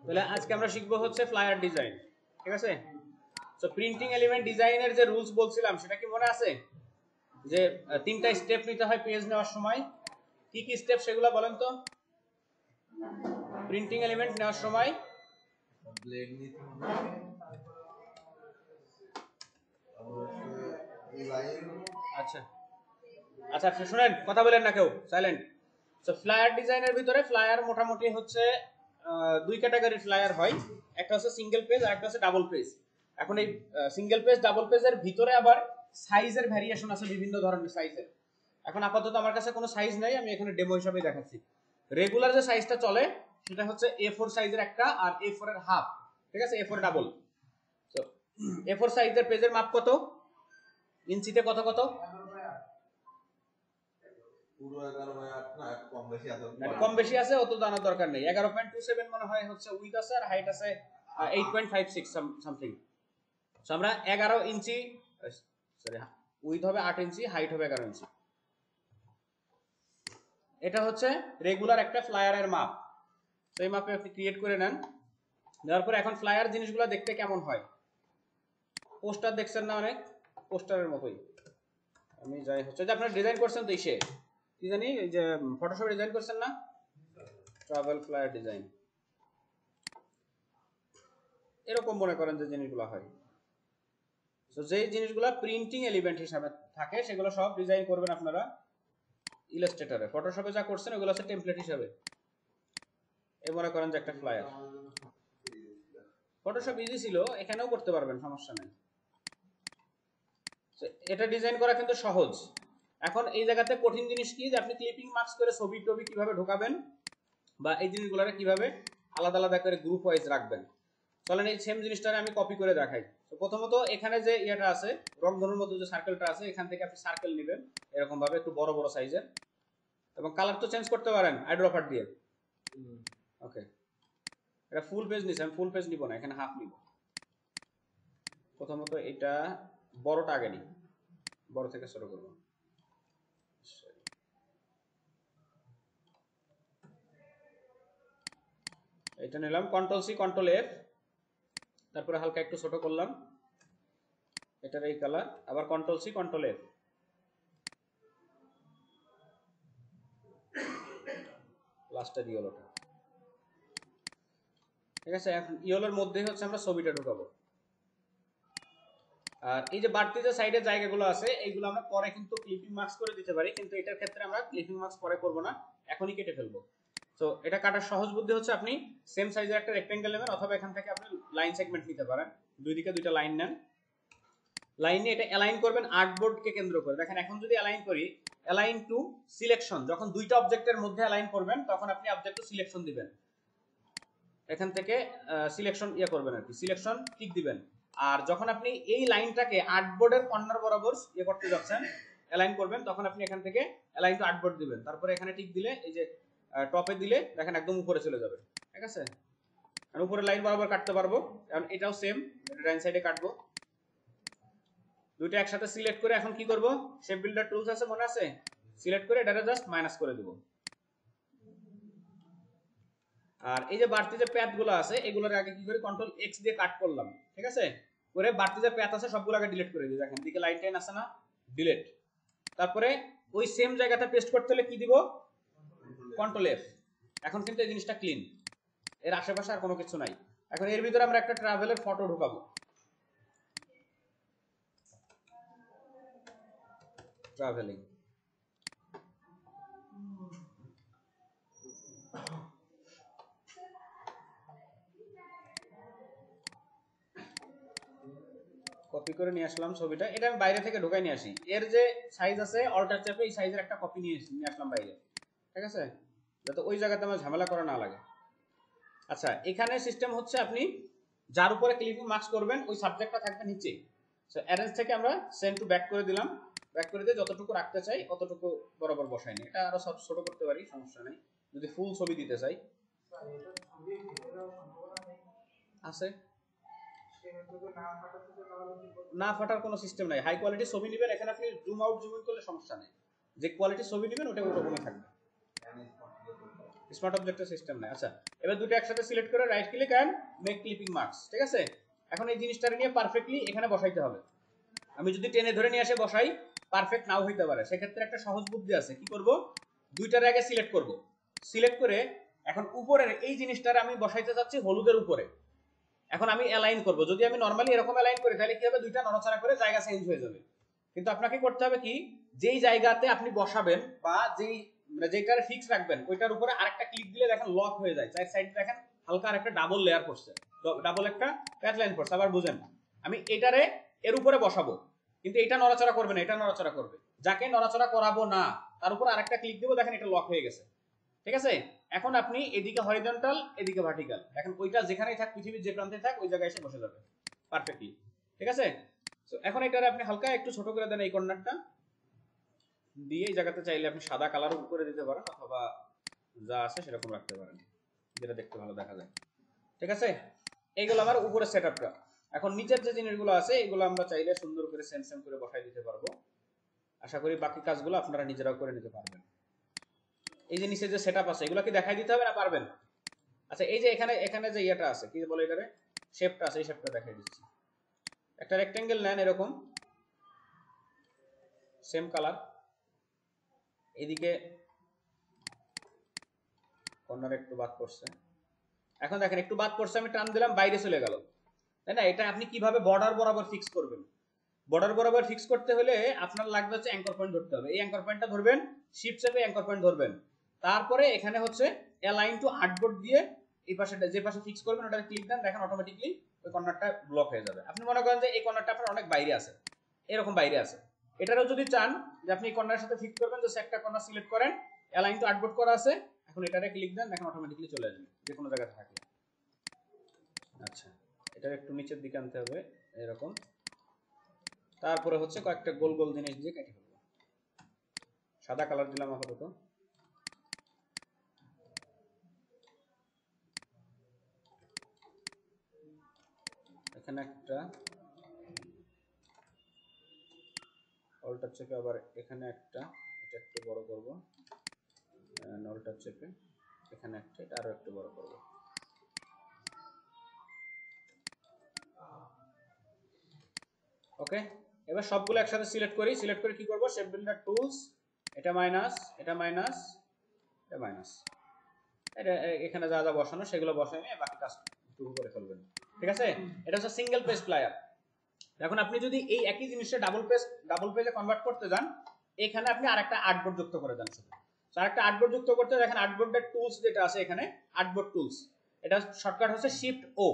তাহলে আজকে আমরা শিখবো হচ্ছে ফ্লায়ার ডিজাইন, ঠিক আছে? সো প্রিন্টিং এলিমেন্ট ডিজাইনের যে রুলস বলছিলাম সেটা কি মনে আছে? যে তিনটা স্টেপ নিতে হয় পেজ নেওয়ার সময়। কি কি স্টেপ সেগুলো বলেন তো? প্রিন্টিং এলিমেন্ট নেওয়ার সময় ব্লেড নিতে হবে, আচ্ছা আচ্ছা আচ্ছা শুনেন, কথা বলেন না কেউ, সাইলেন্ট। সো ফ্লায়ার ডিজাইনের ভিতরে ফ্লায়ার মোটামুটি হচ্ছে দুই ক্যাটাগরির ফ্লায়ার হয়। একটা হচ্ছে সিঙ্গেল পেজ আর একটা হচ্ছে ডাবল পেজ। এখন এই সিঙ্গেল পেজ ডাবল পেজের ভিতরে আবার সাইজের ভ্যারিয়েশন আছে, বিভিন্ন ধরনের সাইজের। এখন আপাতত আমার কাছে কোনো সাইজ নাই, আমি এখানে ডেমো হিসাবে দেখাচ্ছি। রেগুলার যে সাইজটা চলে সেটা হচ্ছে A4 সাইজের একটা আর A4 এর হাফ, ঠিক আছে? A4 double. তো A4 সাইজের পেজের মাপ কত? ইঞ্চিতে কত কত? পুরো 11/8 না, কম বেশি আছে, কম বেশি আছে, অত জানার দরকার নেই। 11.27 মনে হয় হচ্ছে উইথ আছে, আর হাইট আছে 8.56 সামথিং। সো আমরা 11 ইঞ্চি, সরি, উইথ হবে 8 ইঞ্চি, হাইট হবে 11 ইঞ্চি। এটা হচ্ছে রেগুলার একটা ফ্লায়ারের মাপ। তো এই মাপে আপনি ক্রিয়েট করে নেন। দেওয়ার পরে এখন ফ্লায়ার জিনিসগুলো দেখতে কেমন হয়? পোস্টার দেখছেন না, অনেক পোস্টারের মতোই। আমি যাই হচ্ছে যে আপনারা ডিজাইন করছেন তো ইসে কি জানি, এই যে ফটোশপে ডিজাইন করছেন না, ট্রাভেল ফ্লায়ার ডিজাইন, এরকম মনে করেন যে জিনিসগুলো হয়। তো যে জিনিসগুলো প্রিন্টিং এলিমেন্ট হিসাবে থাকে সেগুলো সব ডিজাইন করবেন আপনারা ইলাস্ট্রেটরে। ফটোশপে যা করছেন ওগুলো হচ্ছে টেমপ্লেট হিসাবে। এই মনে করেন যে একটা ফ্লায়ার। ফটোশপ ইজি ছিল, এখানেও করতে পারবেন, সমস্যা নেই। এটা ডিজাইন করা কিন্তু সহজ। এখন এই জায়গাতে কঠিন জিনিস কি, যে আপনি ক্লিপিং মার্কস করে ছবি টবি কিভাবে ঢোকাবেন, বা এই জিনিসগুলোকে কিভাবে আলাদা আলাদা করে গ্রুপ ওয়াইজ রাখবেন। চলেন এই সেম জিনিসটা আমি কপি করে দেখাই। তো প্রথমত এখানে যে ইয়েটা আছে, রংধনুর মতো যে সার্কেলটা আছে, এখান থেকে আপনি সার্কেল নেবেন এরকম ভাবে, একটু বড় বড় সাইজের, এবং কালার তো চেঞ্জ করতে পারেন আইড্রপার দিয়ে। ওকে, এটা ফুল পেজ নিছে, আমি ফুল পেজ নিব না, এখানে হাফ নিব। প্রথমত এটা বড়টা আগে নিই, বড় থেকে ছোট করব। এটা নিলাম, কন্ট্রোল সি কন্ট্রোল এফ, তারপরে হালকা একটু ছোট করলাম এটার এই কালার, আবার কন্ট্রোল সি কন্ট্রোল এফ, লাস্টের ইয়েলোটা, ঠিক আছে? এখন ইয়েলোর মধ্যে হচ্ছে আমরা ছবিটা ঢুকাবো। আর এই যে বাড়তি যে সাইডের জায়গাগুলো আছে এইগুলো আমরা পরে কিন্তু ক্লিপিং মার্কস করে দিতে পারি, কিন্তু এটার ক্ষেত্রে আমরা ক্লিপিং মার্কস পরে করব না, এখনই কেটে ফেলবো। তো এটা কাটার সহজ বুদ্ধি হচ্ছে আপনি সেম সাইজের একটা রেক্টেঙ্গেল নেবেন, অথবা এখান থেকে আপনি লাইন সেগমেন্ট নিতে পারেন। দুই দিকে দুইটা লাইন নেন, লাইনে এটা অ্যালাইন করবেন আর্টবোর্ডকে কেন্দ্র করে। দেখেন এখন যদি অ্যালাইন করি, অ্যালাইন টু সিলেকশন, যখন দুইটা অবজেক্টের মধ্যে অ্যালাইন করবেন তখন আপনি অবজেক্ট টু সিলেকশন দিবেন, এখান থেকে সিলেকশন ইয়ে করবেন আর কি, সিলেকশন টিক দিবেন। আর যখন আপনি এই লাইনটাকে আর্টবোর্ডের কর্নার বরাবর ইয়ে করতে যাচ্ছেন, অ্যালাইন করবেন, তখন আপনি এখান থেকে অ্যালাইন টু আর্টবোর্ড দিবেন, তারপরে এখানে টিক দিলে এই যে টপে দিলে দেখেন একদম উপরে চলে যাবে, ঠিক আছে? আর উপরে লাইন বরাবর কাটতে পারবো, কারণ এটাও সেম, ডাইন সাইডে কাটবো। দুইটা একসাথে সিলেক্ট করে এখন কি করব, শেপ বিল্ডার টুলস আছে মনে আছে, সিলেক্ট করে এটা জাস্ট মাইনাস করে দেব। আর এই যে বাড়তি যে প্যাথগুলো আছে এগুলোর আগে কি করে কন্ট্রোল এক্স দিয়ে কাট করলাম, ঠিক আছে? করে বাড়তি যে প্যাথ আছে সবগুলো আগে ডিলিট করে দিই। দেখেন দিকে লাইন টাইন আছে না, ডিলিট। তারপরে ওই সেম জায়গাটা পেস্ট করতে হলে কি দিব, কন্ট্রোল এফ। এখন কিন্তু এই জিনিসটা ক্লিন, এর আশেপাশে আর কোনো কিছু নাই। এখন এর ভিতরে আমরা একটা ট্রাভেলের ফটো ঢোকাবো, ট্রাভেলিং। কপি করে নিয়ে আসলাম ছবিটা, এটা আমি বাইরে থেকে ঢোকাই নিয়ে আসি। এর যে সাইজ আছে অল্টার চেপে এই সাইজের একটা কপি নিয়ে আসলাম বাইরে, ঠিক আছে? যাতে ওই জায়গাতে আমার ঝামেলা করা না লাগে। আচ্ছা, এখানে সিস্টেম হচ্ছে আপনি যার উপরে ক্লিপিং মার্কস করবেন ওই সাবজেক্টটা থাকবে নিচে। সো অ্যারেঞ্জ থেকে আমরা সেন্ড টু ব্যাক করে দিলাম, ব্যাক করে দিয়ে যতটুকু রাখতে চাই অতটুকু বরাবর বসাই নি। এটা আরো সব ছোট করতে পারি, সমস্যা নেই, যদি ফুল ছবি দিতে চাই। আছে না ফাটার কোনো সিস্টেম নাই, হাই কোয়ালিটি ছবি নেবেন, এখানে আপনি জুম আউট জুম ইন করলে সমস্যা নেই, যে কোয়ালিটি ছবি নেবেন ওটা ওরকমই থাকবে। স্মার্ট অবজেক্টের সিস্টেম নাই। আচ্ছা, এবার দুটো একসাথে সিলেক্ট করে right click and make clipping mask. ঠিক আছে, এখন এই জিনিসটা নিয়ে পারফেক্টলি এখানে বসাইতে হবে। আমি যদি টেনে ধরে নিয়ে আসে বসাই, পারফেক্ট নাও হইতে পারে। সেক্ষেত্রে একটা সহজ বুদ্ধি আছে। কি করব, দুইটার আগে সিলেক্ট করব, সিলেক্ট করে এখন উপরের এই জিনিসটার আমি বসাইতে যাচ্ছি হলুদের উপরে। এখন আমি অ্যালাইন করব। যদি আমি নরমালি এরকম অ্যালাইন করি তাহলে কি হবে, দুইটা নড়াচড়া করে জায়গা চেঞ্জ হয়ে যাবে। কিন্তু আপনাকে করতে হবে কি, যেই জায়গাতে আপনি বসাবেন বা যেইটারে ফিক্স রাখবেন ওইটার উপরে আরেকটা ক্লিক দিলে দেখেন লক হয়ে যায়। চার সাইড দেখেন হালকা আরেকটা ডাবল লেয়ার করছে, ডাবল একটা প্যাচ লাইন করছে। আবার বুঝেন, আমি এটারে এর উপরে বসাবো, কিন্তু এটা নড়াচড়া করবে না, এটা নড়াচড়া করবে। যাকে নড়াচড়া করাবো না তার উপর আরেকটা ক্লিক দেবো, দেখেন এটা লক হয়ে গেছে। ঠিক আছে, এখন আপনি এদিকে হরিজন্টাল এদিকে ভার্টিক্যাল, দেখেন ওইটা যেখানেই থাক, পৃথিবীর যে প্রান্তে থাক ওই জায়গায় এসে বসে যাবে পারফেক্টলি। ঠিক আছে, তো এখন এটারে আপনি হালকা একটু ছোট করে দেন এই কর্নারটা দিয়ে। এই জায়গাতে চাইলে আপনি সাদা কালার করে দিতে পারেন অথবা যা আছে সেরকম রাখতে পারেন, যেটা দেখতে ভালো দেখা যায়। ঠিক আছে, এইগুলো আমার উপরে সেটআপটা। এখন নিচের যে জিনিসগুলো আছে এগুলো আমরা চাইলে সুন্দর করে সেম করে বসাই দিতে পারবো। আশা করি বাকি কাজগুলো আপনারা নিজেরাও করে নিতে পারবেন। এই যে নিচে যে সেটআপ আছে এগুলো কি দেখাই দিতে হবে না পারবেন? আচ্ছা, এই যে এখানে যে ইয়েটা আছে, কি বলে এটারে, শেপটা আছে, এই শেপটা দেখাই দিচ্ছি। একটা রেক্টেঙ্গেল নেন এরকম, সেম কালার, এদিকে কর্নারে একটু বাদ পড়ছে। এখন দেখেন একটু বাদ পড়ছে, আমি টান দিলাম বাইরে চলে গেল, তাই না? এটা আপনি কিভাবে বর্ডার বরাবর ফিক্স করবেন? বর্ডার বরাবর ফিক্স করতে হলে আপনার লাগবে হচ্ছে অ্যাঙ্কর পয়েন্ট ধরতে হবে। এই অ্যাঙ্কর পয়েন্টটা ধরবেন, শিফট চেপে অ্যাঙ্কর পয়েন্ট ধরবেন। তারপরে এখানে হচ্ছে অ্যালাইন টু আর্টবোর্ড দিয়ে এই পাশে যে পাশে ফিক্স করবেন ওটাতে ক্লিক দেন, দেখেন অটোমেটিক্যালি ওই কর্নারটা ব্লক হয়ে যাবে। আপনি মনে করেন যে এই কর্নারটা আপনার অনেক বাইরে আছে, এরকম বাইরে আছে, এটারও যদি চান যে আপনি এই কর্নারের সাথে ফিক্স করবেন, তো একটা কর্নার সিলেক্ট করেন, অ্যালাইন টু আর্টবোর্ড করা আছে, এখন এটাতে ক্লিক দেন, দেখেন অটোমেটিক্যালি চলে আসবে যে কোনো জায়গায় থাকলে। আচ্ছা, এটা একটু নিচের দিকে আনতে হবে এরকম। তারপরে হচ্ছে কয়েকটা গোল গোল জিনিস দিয়ে কেটে ফেলবো। সাদা কালার দিলাম আপাতত। এখানে একটা অল্টার চেপে, আবার এখানে একটা, এটা একটু বড় করব, অল্টার চেপে এখানে একটা, এটা আরো একটু বড় করব। ওকে, এবার সবগুলো একসাথে সিলেক্ট করি। সিলেক্ট করে কি করব, শেপ বিল্ডার টুলস, এটা মাইনাস, এটা মাইনাস, এটা মাইনাস, এটা এখানে যা যা বসানো সেগুলো বসাই নিয়ে বাকি কাজ শুরু করে ফেলবেন। ঠিক আছে, এটা হচ্ছে সিঙ্গেল পেজ প্লায়ার। এখন আপনি যদি এই একই জিনিসটা ডাবল পেজে কনভার্ট করতে যান, এখানে আপনি আরেকটা আর্টবোর্ড যুক্ত করে দেন। শুধু আরেকটা আর্টবোর্ড যুক্ত করতে দেখেন আর্টবোর্ডের টুলস যেটা আছে এখানে, আর্টবোর্ড টুলস, এটা শর্টকাট হচ্ছে শিফট ও।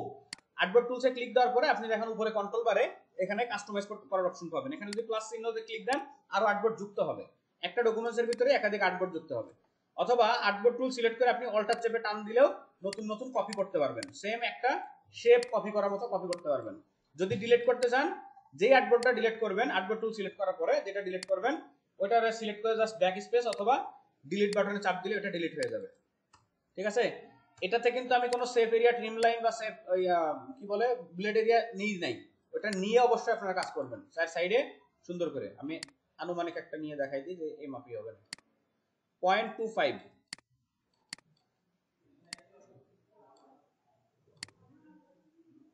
আর্টবোর্ড টুলসে ক্লিক দেওয়ার পরে আপনি দেখেন উপরে কন্ট্রোল বারে এখানে কাস্টমাইজ করার অপশন পাবেন। এখানে যদি প্লাস চিহ্নতে ক্লিক দেন আরো আর্টবোর্ড যুক্ত হবে। একটা ডকুমেন্টসের ভিতরে একাধিক আর্টবোর্ড যুক্ত হবে। অথবা আর্টবোর্ড টুল সিলেক্ট করে আপনি অল্টার চেপে টান দিলেও নতুন নতুন কপি করতে পারবেন। সেম একটা শেপ কপি করার মতো কপি করতে পারবেন। যদি ডিলিট করতে চান, যেই আর্টবোর্ডটা ডিলিট করবেন, আর্টবোর্ড টুল সিলেক্ট করার পরে যেটা ডিলিট করবেন ওইটা সিলেক্ট করে জাস্ট ব্যাক স্পেস অথবা ডিলিট বাটনে চাপ দিলে ওটা ডিলিট হয়ে যাবে। ঠিক আছে, এটাতে কিন্তু আমি কোনো সেভ এরিয়া, ট্রিম লাইন বা সেভ কি বলে ব্লেড এরিয়া নিই নাই। ওটা নিয়ে অবশ্যই আপনারা কাজ করবেন। চার সাইডে সুন্দর করে আমি আনুমানিক একটা নিয়ে দেখাই দিই যে এই মাপই হবে 0.25।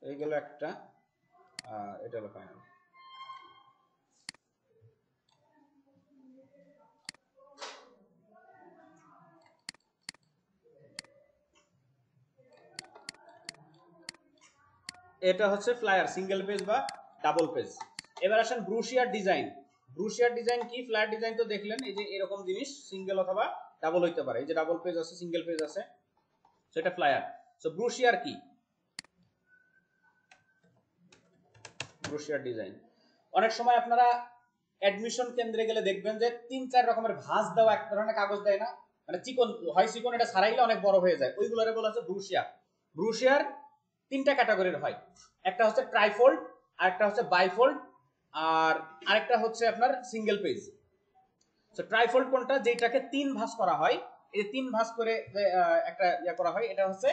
এইগুলো একটা, এটা হলো ফাইনাল। এটা হচ্ছে ফ্লায়ার সিঙ্গেল পেজ বা ডাবল পেজ। এবার আসেন ব্রুশিয়ার ডিজাইন। ব্রুশিয়ার ডিজাইন কি? ফ্লায়ার ডিজাইন তো দেখলেন, এই যে এরকম জিনিস সিঙ্গেল অথবা ডাবল হইতে পারে। এই যে ডাবল পেজ আছে, সিঙ্গেল পেজ আছে, সেটা ফ্লায়ার। সো ব্রুশিয়ার কি? ব্রুশিয়ার ডিজাইন অনেক সময় আপনারা অ্যাডমিশন কেন্দ্রে গেলে দেখবেন যে 3-4 রকমের ভাঁজ দেওয়া এক ধরনের কাগজ দেয় না, মানে চিকন হয়, চিকন, এটা ছাড়াইলে অনেক বড় হয়ে যায়, ওইগুলোরে বলা হচ্ছে ব্রুশিয়ার। ব্রুশিয়ার তিনটা ক্যাটাগরির হয়। একটা হচ্ছে ট্রাইফোল্ড, আরেকটা হচ্ছে বাইফোল্ড, আর আরেকটা হচ্ছে আপনার সিঙ্গেল পেজ। সো ট্রাইফোল্ড কোনটা? যেটাকে 3 ভাঁজ করা হয়, এই 3 ভাঁজ করে একটা ইয়া করা হয়, এটা হচ্ছে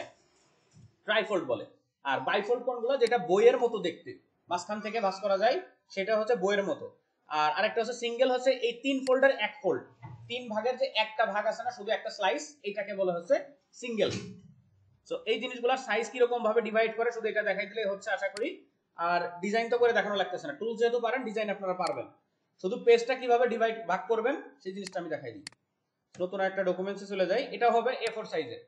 ট্রাইফোল্ড বলে। আর বাইফোল্ড কোনগুলো? যেটা বইয়ের মতো দেখতে, মাঝখান থেকে ভাঁজ করা যায়, সেটা হচ্ছে বইয়ের মতো। আর আরেকটা হচ্ছে সিঙ্গেল, হচ্ছে এই 3 ফোল্ডের এক ফোল্ড। তিন ভাগের যে একটা ভাগ আছে না, শুধু একটা স্লাইস, এটাকে বলা হচ্ছে সিঙ্গেল। সো এই জিনিসগুলোর সাইজ কিরকম ভাবে ডিভাইড করে শুধু এটা দেখাই দিলেই হচ্ছে আশা করি। আর ডিজাইন তো করে দেখানো লাগতেছে না, টুল যেহেতু পারেন ডিজাইন আপনারা পারবেন, শুধু পেজটা কিভাবে ডিভাইড ভাগ করবেন সেই জিনিসটা আমি দেখাই দিই। নতুন একটা ডকুমেন্টসে চলে যাই, এটা হবে A4 সাইজের।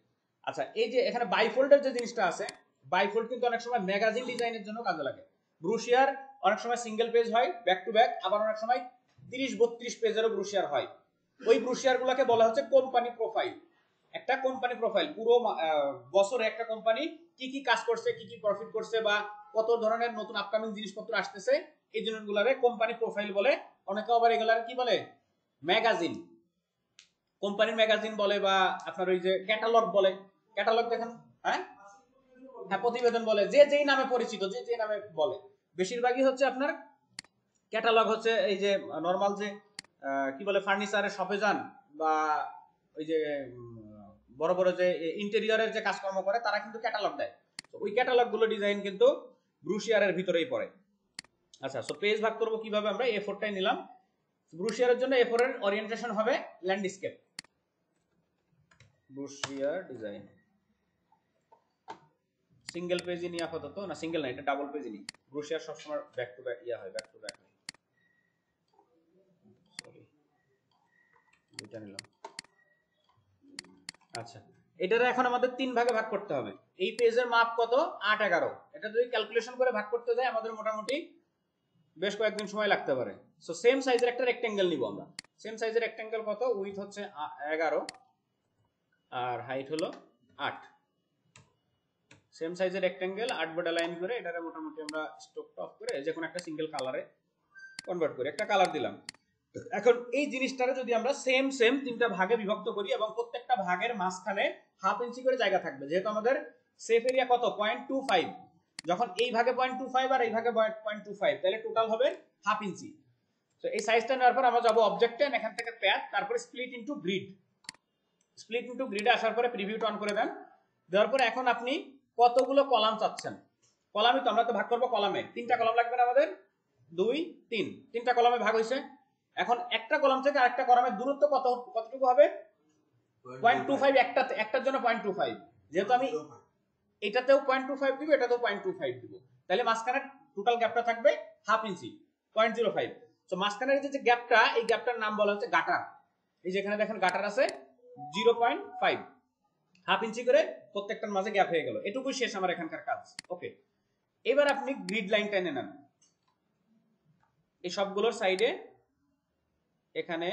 আচ্ছা, এই যে এখানে বাইফোল্ডের যে জিনিসটা আছে, বাইফোল্ড কিন্তু অনেক সময় ম্যাগাজিন ডিজাইনের জন্য কাজে লাগে। ব্রুশিয়ার অনেক সময় সিঙ্গেল পেজ হয় ব্যাক টু ব্যাক, আবার অনেক সময় 30-32 পেজেরও ব্রুশিয়ার হয়। ওই ব্রুশিয়ার গুলোকে বলা হচ্ছে কোম্পানি প্রোফাইল। একটা কোম্পানি প্রোফাইল, পুরো বছরে একটা কোম্পানি কি কি কাজ করছে, কি কি প্রফিট করছে, বা কত ধরনের নতুন আপকামিং জিনিসপত্র আসতেছে, এই জিনিসগুলোরে কোম্পানি প্রোফাইল বলে। অনেকে আবার এগুলার কি বলে, ম্যাগাজিন, কোম্পানির ম্যাগাজিন বলে, বা আপনার ওই যে ক্যাটালগ বলে। ক্যাটালগ দেখেন, হ্যাঁ হ্যাঁ, প্রতিবেদন বলে, যে যেই নামে পরিচিত, যে যে নামে বলে। বেশিরভাগই হচ্ছে আপনার ক্যাটালগ হচ্ছে এই যে নরমাল যে কি বলে ফার্নিচারের শপে যান, বা ওই যে বড় বড় যে ইন্টেরিয়রের যে কাজকর্ম করে তারা কিন্তু ক্যাটালগ দেয়। তো ওই ক্যাটালগ গুলো ডিজাইন কিন্তু ব্রুশিয়ারের ভিতরেই পড়ে। আচ্ছা, সো পেজ ভাগ করব কিভাবে, আমরা A4 টাই নিলাম। ব্রুশিয়ারের জন্য A4 এর ওরিয়েন্টেশন হবে ল্যান্ডস্কেপ, ব্রুশিয়ার ডিজাইন। সিঙ্গেল পেজই নিয়ে আপাতত, না সিঙ্গেল না, এটা ডাবল পেজই নিই। ব্রুশিয়ার সবসময় ব্যাক টু ব্যাক হয়, ব্যাক টু ব্যাক হয়। সরি, দুইটা নিলাম। আচ্ছা, এটারে এখন আমাদের তিন ভাগে ভাগ করতে হবে। এই পেজের মাপ কত, 8-11। এটা যদি ক্যালকুলেশন করে ভাগ করতে যাই আমাদের মোটামুটি বেশ কয়েকদিন সময় লাগতে পারে। সো সেম সাইজের একটা রেক্টেঙ্গেল নিব আমরা। সেম সাইজের রেক্টেঙ্গেল কত, উইথ হচ্ছে 11 আর হাইট হলো 8। সেম সাইজের রেক্টেঙ্গেল 8 বর্ডার লাইন করে এটারে মোটামুটি আমরা স্ট্রোকটা অফ করে যে কোনো একটা সিঙ্গেল কালারে কনভার্ট করি, একটা কালার দিলাম। এখন এই জিনিসটারে যদি আমরা সেম সেম তিনটা ভাগে বিভক্ত করি, এবং প্রত্যেকটা ভাগের মাঝখানে হাফ ইঞ্চি করে জায়গা থাকবে, যেহেতু আমাদের সেফ এরিয়া কত 0.25, যখন এই ভাগে 0.25 আর এই ভাগে 0.25, তাহলে টোটাল হবে হাফ ইঞ্চি। তো এই সাইজটা নেওয়ার পর আমরা যাবো অবজেক্টে, এখান থেকে প্যাথ, তারপরে split into grid. Split into গ্রিডে আসার পরে প্রিভিউটা অন করে দেন। দেওয়ার পরে এখন আপনি কতগুলো কলাম চাচ্ছেন, কলামই তো আমরা তো ভাগ করবো কলামে, তিনটা কলাম লাগবে না আমাদের, 2 3, তিনটা কলামে ভাগ হয়েছে। এখন একটা কলাম থেকে আরেকটা কলামের দূরত্ব কতটুকু হবে, 0.25, একটার জন্য 0.25। যেহেতু আমি এটাতেও 0.25 দিব, এটাতেও 0.25 দিব, তাহলে মাঝখানে টোটাল গ্যাপটা থাকবে হাফ ইঞ্চি, 0.05। তো মাঝখানের যে গ্যাপটা, এই গ্যাপটার নাম বলা হচ্ছে গাটার। এই যেখানে দেখেন গাটার আছে 0.5, হাফ ইঞ্চি করে প্রত্যেকটার মাঝে গ্যাপ হয়ে গেল। এটুকুই শেষ আমার এখানকার কাজ। ওকে, এবার আপনি গ্রিড লাইন টেনে নেন এই সবগুলোর সাইডে। এখানে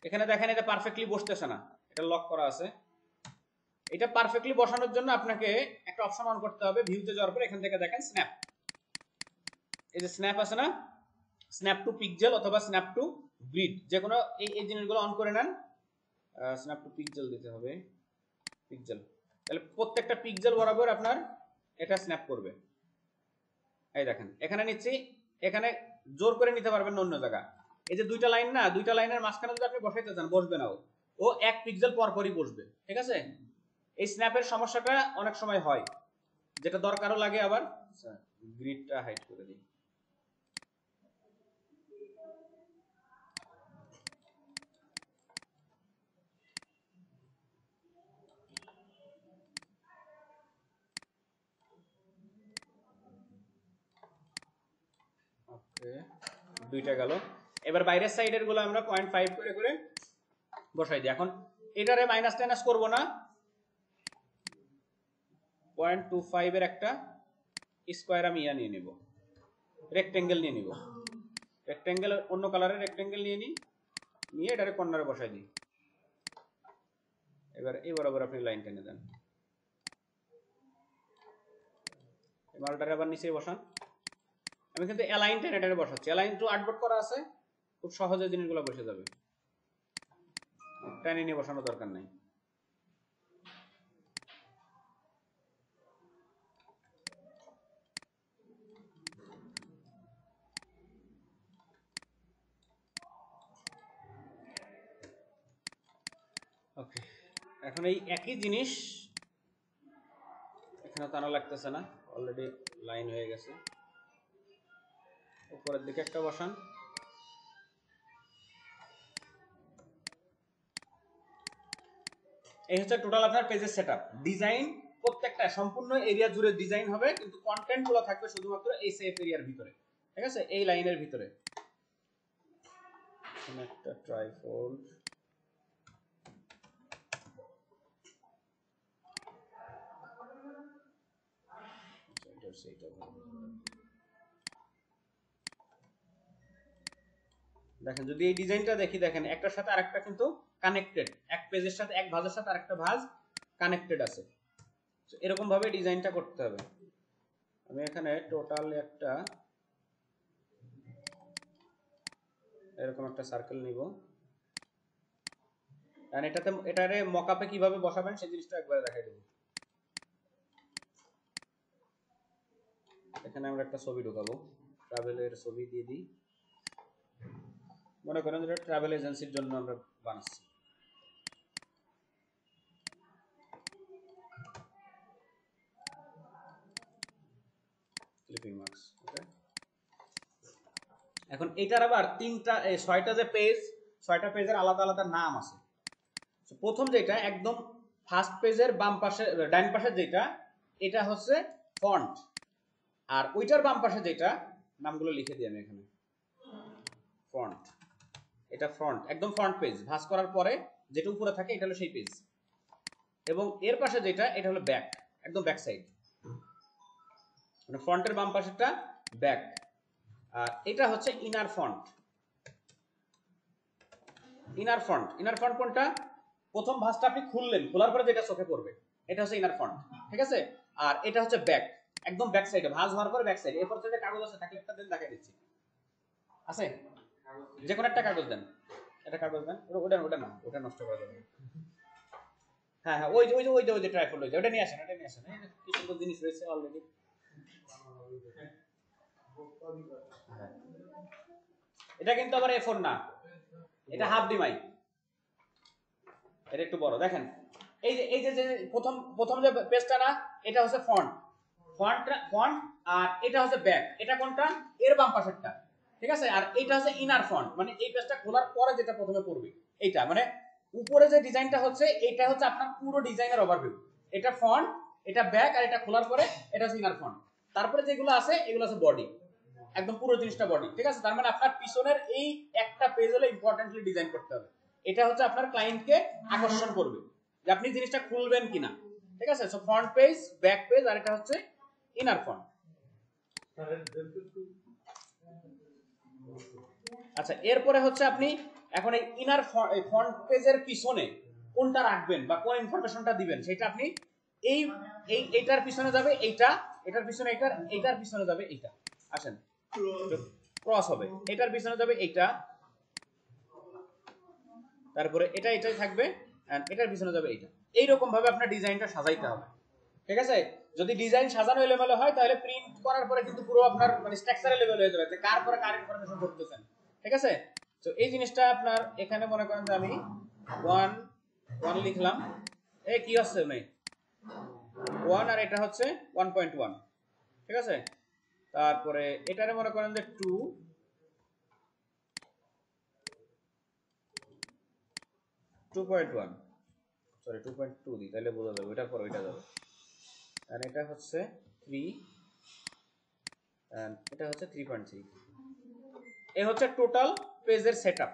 এখানে দেখেন এটা পারফেক্টলি বসতেছে না, এটা লক করা আছে। এটা পারফেক্টলি বসানোর জন্য আপনাকে একটা অপশন অন করতে হবে। ভিউতে যাওয়ার পর এখান থেকে দেখেন স্ন্যাপ, এই যে স্ন্যাপ আছে না, স্ন্যাপ টু পিক্সেল অথবা স্ন্যাপ টু গ্রিড, যে কোনো এই জিনিসগুলো অন করে নেন। স্ন্যাপ টু পিক্সেল দিতে হবে, পিক্সেল, তাহলে প্রত্যেকটা পিক্সেল বরাবর আপনার এটা স্ন্যাপ করবে। এই দেখেন এখানে নিচ্ছি, এখানে জোর করে নিতে পারবেন না অন্য জায়গা। এই যে দুইটা লাইন না, দুইটা লাইনের মাঝখানে যদি আপনি বসাইতে চান বসবে না, ও 1 পিক্সেল পর পরই বসবে। ঠিক আছে, এই স্ন্যাপের সমস্যাটা অনেক সময় হয়, যেটা দরকারও লাগে। আবার গ্রিডটা হাইড করে দিই। ওকে, দুইটা গেল। এবার বাইরের সাইডের গুলো আমরা 0.5 করে করে বসাই দিই। এখন এটারে মাইনাস টাইনাস করব না, 0.25 এর একটা স্কয়ার আমি নিয়ে নিব, রেক্টেঙ্গেল নিয়ে নিব। রেক্টেঙ্গেল অন্য কালারের রেক্টেঙ্গেল নিয়ে এটারে কর্নারে বসাই দিই। এবার এই বরাবর আপনি লাইন টেনে দেন, মালটারে আবার নিচে বসান। আমি কিন্তু অ্যালাইন টেনে এটারে বসাচ্ছি, অ্যালাইন টু আর্টবোর্ড করা আছে, খুব সহজে জিনিসগুলো বসে যাবে, টেনে নিয়ে বসানোর দরকার নাই। ওকে, এখন এই একই জিনিস এখানে টানা লাগতেছে না, অলরেডি লাইন হয়ে গেছে। উপরের দিকে একটা বসান, এই হচ্ছে টোটাল আপনার পেজের সেটআপ। ডিজাইন প্রত্যেকটা সম্পূর্ণ এরিয়া জুড়ে ডিজাইন হবে, কিন্তু কন্টেন্ট গুলো থাকবে শুধুমাত্র এই সেফ এরিয়ার ভিতরে, ঠিক আছে, এই লাইনের ভিতরে। একটা ট্রাইফোল্ড, দেখেন যদি এই ডিজাইনটা দেখি, দেখেন একটার সাথে আরেকটা কিন্তু কানেক্টেড, এক পেজের সাথে এক ভাঁজের সাথে আরেকটা ভাঁজ কানেক্টেড আছে। এরকম ভাবে ডিজাইনটা করতে হবে। আমি এখানে টোটাল একটা এরকম একটা সার্কেল নিব, আর এটারে মকআপে কিভাবে বসাবেন সেই জিনিসটা একবার দেখাই দেব। এখানে আমরা একটা ছবি ঢোকাবো, ট্রাভেলের ছবি দিয়ে দিই। মনে করেন যে ট্রাভেল এজেন্সির জন্য আমরা বানাচ্ছি। ক্লিপিং মার্কস, ওকে। এখন এটার আবার ছয়টা যে পেজ, ছয়টা পেজের আলাদা আলাদা নাম আছে। প্রথম যেটা একদম ফার্স্ট পেজের বাম পাশে ডান পাশে যেটা, এটা হচ্ছে ফন্ট, আর ওইটার বাম পাশে যেটা, নামগুলো লিখে দিই আমি এখানে, ফন্ট। এটা ফ্রন্ট, একদম ফ্রন্ট পেজ, ভাঁজ করার পরে যেটা উপরে থাকে এটা হলো সেই পেজ। এবং এর পাশে যেটা, এটা হলো ব্যাক, একদম ব্যাক সাইড, মানে ফন্টের বাম পাশেরটা ব্যাক। আর এটা হচ্ছে ইনার ফন্ট। ইনার ফন্ট কোনটা? প্রথম ভাঁজটা আপনি খুললেন, খোলার পরে যেটা চোখে পড়বে এটা হচ্ছে ইনার ফন্ট, ঠিক আছে। আর এটা হচ্ছে ব্যাক, একদম ব্যাক সাইডে, ভাঁজ হওয়ার পরে ব্যাক সাইডে। এরপর থেকে কাগজ আছে, থাকলে একটা দিন দেখাই দিচ্ছি, আছে যে কোনো একটা কাগজ দেন, এটা কাগজ দেন, ওটা না, ওটা নষ্ট করে দেবেন। হ্যাঁ হ্যাঁ, ওই যে ট্রাইফোল্ড, ওটা নিয়ে আসেন, এই যে কি সুন্দর জিনিস রয়েছে অলরেডি। এটা কিন্তু আবার A4 না, এটা হাফ ডিমাই, এটা একটু বড়। দেখেন এই যে প্রথম যে পেজটা না, এটা হচ্ছে ফন্ট, আর এটা হচ্ছে ব্যাক। এটা কোনটা? এর বাম পাশেরটা, ঠিক আছে। আর এটা হচ্ছে ইনার ফন্ট, মানে এই পেজটা খোলার পরে যেটা প্রথমে পড়বে এইটা, মানে উপরে যে ডিজাইনটা হচ্ছে এটা হচ্ছে আপনার পুরো ডিজাইনের ওভারভিউ। এটা ফন্ট, এটা ব্যাক, আর এটা খোলার পরে এটা হচ্ছে ইনার ফন্ট। তারপরে যেগুলো আছে এগুলো আছে বডি, একদম পুরো জিনিসটা বডি, ঠিক আছে। তার মানে আপনার পিছনের এই একটা পেজ হলো ইম্পর্টেন্টলি ডিজাইন করতে হবে। এটা হচ্ছে আপনার ক্লায়েন্টকে আকর্ষণ করবে যে আপনি জিনিসটা খুলবেন কিনা, ঠিক আছে। So front page, back page, আর এটা হচ্ছে ইনার ফন্ট। আচ্ছা, এরপরে হচ্ছে আপনি এখন এই ইনার ফন্ট পেজের পিছনে কোনটা রাখবেন বা কোন ইনফরমেশনটা দিবেন, সেটা আপনি এইটার পিছনে যাবে এইটা, এটার পিছনে এইটার পিছনে যাবে এইটা। আসেন, ক্রস হবে, এটার পিছনে যাবে এইটা, তারপরে এটাই থাকবে, এন্ড এটার পিছনে যাবে এইটা। এইরকম ভাবে আপনার ডিজাইনটা সাজাইতে হবে, ঠিক আছে। যদি ডিজাইন সাজানো এলোমেলো হয় তাহলে প্রিন্ট করার পরে কিন্তু পুরো আপনার মানে স্ট্রাকচার লেভেল হয়ে যাবে, যে কার পরে কার ইনফরমেশন করতেছেন, ঠিক আছে। তো এই জিনিসটা আপনার এখানে মনে করেন যে আমি 1 লিখলাম, কি আছে নাই 1, আর এটা হচ্ছে 1.1, ঠিক আছে। তারপরে এটারে মনে করেন যে 2.1, সরি 2.2 দিই, তাহলে বোঝা যাবে, ওইটার পর ওইটা যাবে। আর এটা হচ্ছে 3, এন্ড এটা হচ্ছে 3.3। এই হচ্ছে টোটাল পেজের সেটআপ,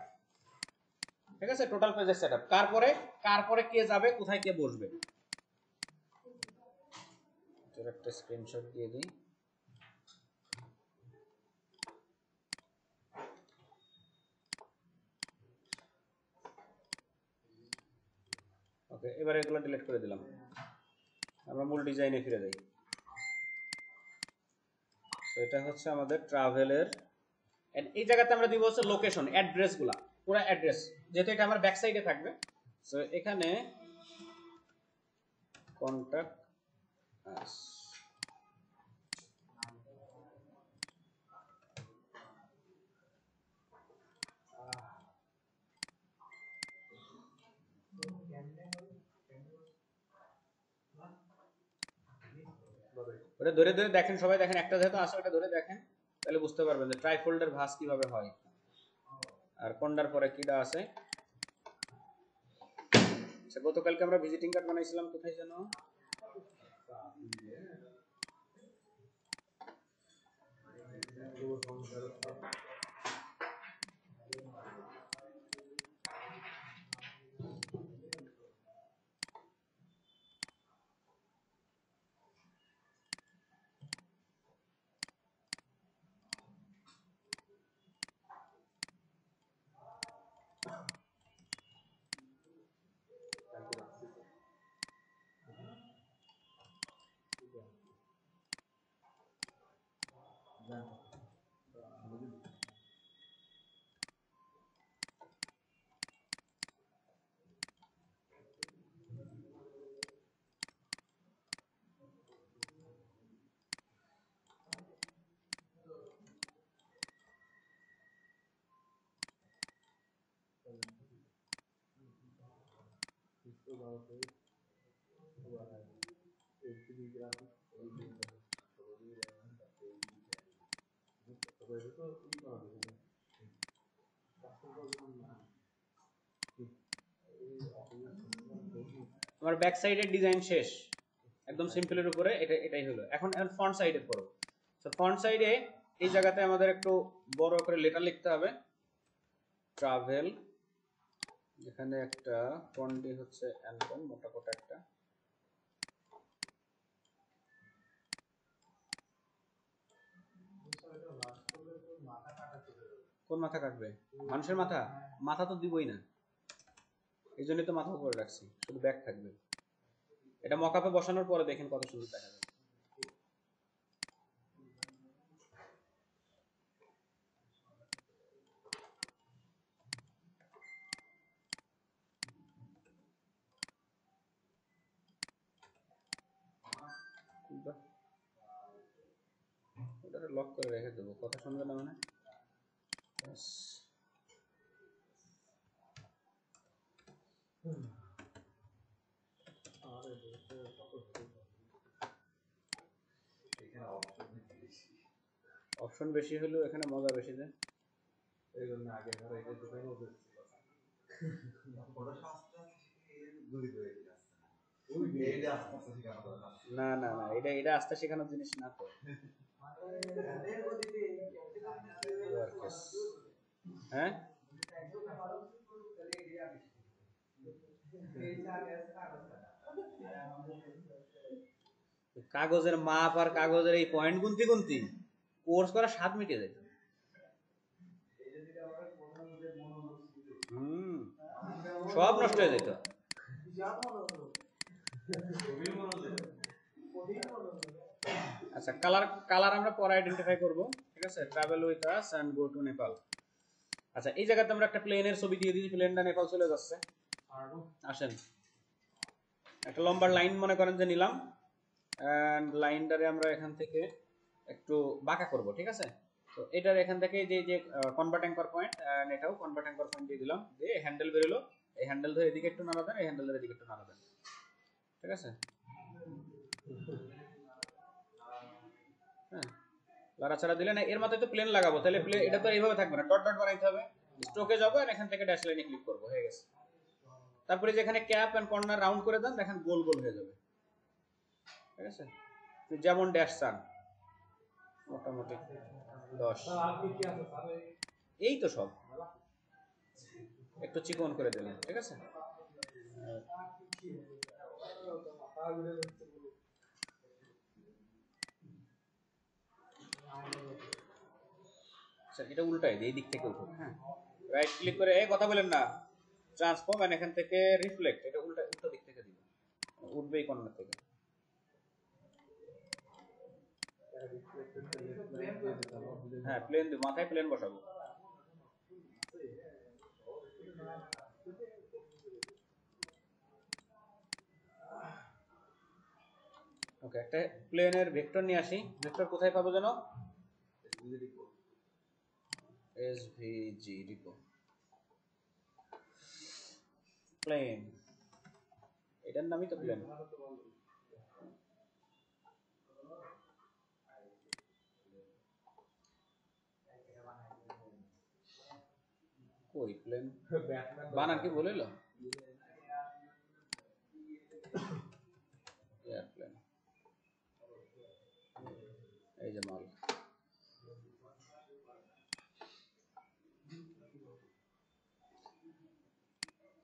ঠিক আছে। টোটাল পেজের সেটআপ, কার পরে কে যাবে, কোথায় কে বসবে। এর একটা স্ক্রিনশট দিয়ে দিই। ওকে, এবারে এগুলো ডিলিট করে দিলাম, আমরা মূল ডিজাইনে ফিরে যাই। তো এটা হচ্ছে আমাদের ট্রাভেলের, এই জায়গাতে আমরা দিব হচ্ছে লোকেশন, অ্যাড্রেসগুলা, পুরো অ্যাড্রেস, যেহেতু এটা আমার ব্যাক সাইডে থাকবে। সো এখানে কন্টাক্ট আস, ওটা ধরে ধরে দেখেন, সবাই দেখেন, একটা যেহেতু আসে ওটা ধরে দেখেন, তাহলে বুঝতে পারবেন যে ট্রাইফোল্ডের ভাঁজ কিভাবে হয়, আর কোনটার পরে কিটা আছে। আচ্ছা গতকালকে আমরা ভিজিটিং কার্ড বানাইছিলাম কোথায় যেন আমার ব্যাক সাইডের ডিজাইন শেষ একদম সিম্পলের উপরে এটাই হলো এখন ফ্রন্ট সাইডে করব তো ফ্রন্ট সাইডে এই জায়গাতে আমাদের একটু বড় করে লেটার লিখতে হবে ট্রাভেল এখানে একটা ফন্ট হচ্ছে অ্যালবাম মোটা কোটা একটা কোন মাথা কাটবে মানুষের মাথা মাথা তো দিবই না এই জন্যই তো মাথা উপরে রাখছি শুধু ব্যাক থাকবে এটা মকআপে বসানোর পরে দেখেন কত সুন্দর দেখা যাবে এটা লক করে রেখে দেবো কথা শুনবে না মানে অপশন বেশি হলেও এখানে মজা বেশি দেয় এই জন্য আগে ধরো এটা দোকানে বলছিল ওটা শাস্ত্র গুলি করে দিয়েছে ওই এটা আস্তে আস্তে শেখানো দরকার না না না এটা আস্তে শেখানোর জিনিস না তো হ্যাঁ কাগজের মাপ আর কাগজের এই পয়েন্ট গুনতি গুনতি কোর্স করা 7 মিনিটে যায় সব নষ্ট হয়ে যেত আচ্ছা কালার আমরা পরে আইডেন্টিফাই করব ঠিক আছে travel with us and go to Nepal আচ্ছা এই জায়গাতে আমরা একটা প্লেনের ছবি দিয়ে দিই প্লেনটা নেপাল চলে যাচ্ছে আসেন একটা লম্বা লাইন মনে করেন যে নিলাম এন্ড লাইনটারে আমরা এখান থেকে একটু বাঁকা করব ঠিক আছে তো এটার এখান থেকে যে কনভার্ট অ্যাঙ্কর পয়েন্ট এটাও কনভার্ট অ্যাঙ্কর পয়েন্ট দিয়ে দিলাম দিয়ে হ্যান্ডেল বেরোলো এই হ্যান্ডেল ধরে এদিকে একটু নাড়া দেন এই হ্যান্ডেল ধরে এদিকে একটু নাড়া দেন ঠিক আছে হ্যাঁ লড়াছাড়া দিলে না এর মাথায় তো প্লেন লাগাবো তাহলে এটা তো এইভাবে থাকবে না ডট ডট বানাইতে হবে স্ট্রোকে যাবো আর এখান থেকে ড্যাশ লাইনে ক্লিক করবো হয়ে গেছে তারপরে যেখানে ক্যাপ এন্ড কর্নার রাউন্ড করে দেন দেখেন গোল গোল হয়ে যাবে ঠিক আছে যেমন ড্যাশ চান মোটামুটি 10 এই তো সব একটু চিকন করে দিলেন ঠিক আছে আচ্ছা এটা উল্টাই দিই এই দিক থেকে উঠুক হ্যাঁ রাইট ক্লিক করে এই কথা বলেন না ট্রান্সফর্ম এন্ড এখান থেকে রিফ্লেক্ট এটা উল্টা উল্টো দিক থেকে দিবেন উঠবেই কর্নার থেকে হ্যাঁ প্লেন দিব মাথায় প্লেন বসাবো ওকে একটা প্লেনের ভেক্টর নিয়ে আসি ভেক্টর কোথায় পাবো জানো এসভিজি রিপো প্লেন এটার নামই তো প্লেন কই প্লেন বানান কি বলে লো এয়ারপ্লেন, এই যে মাল।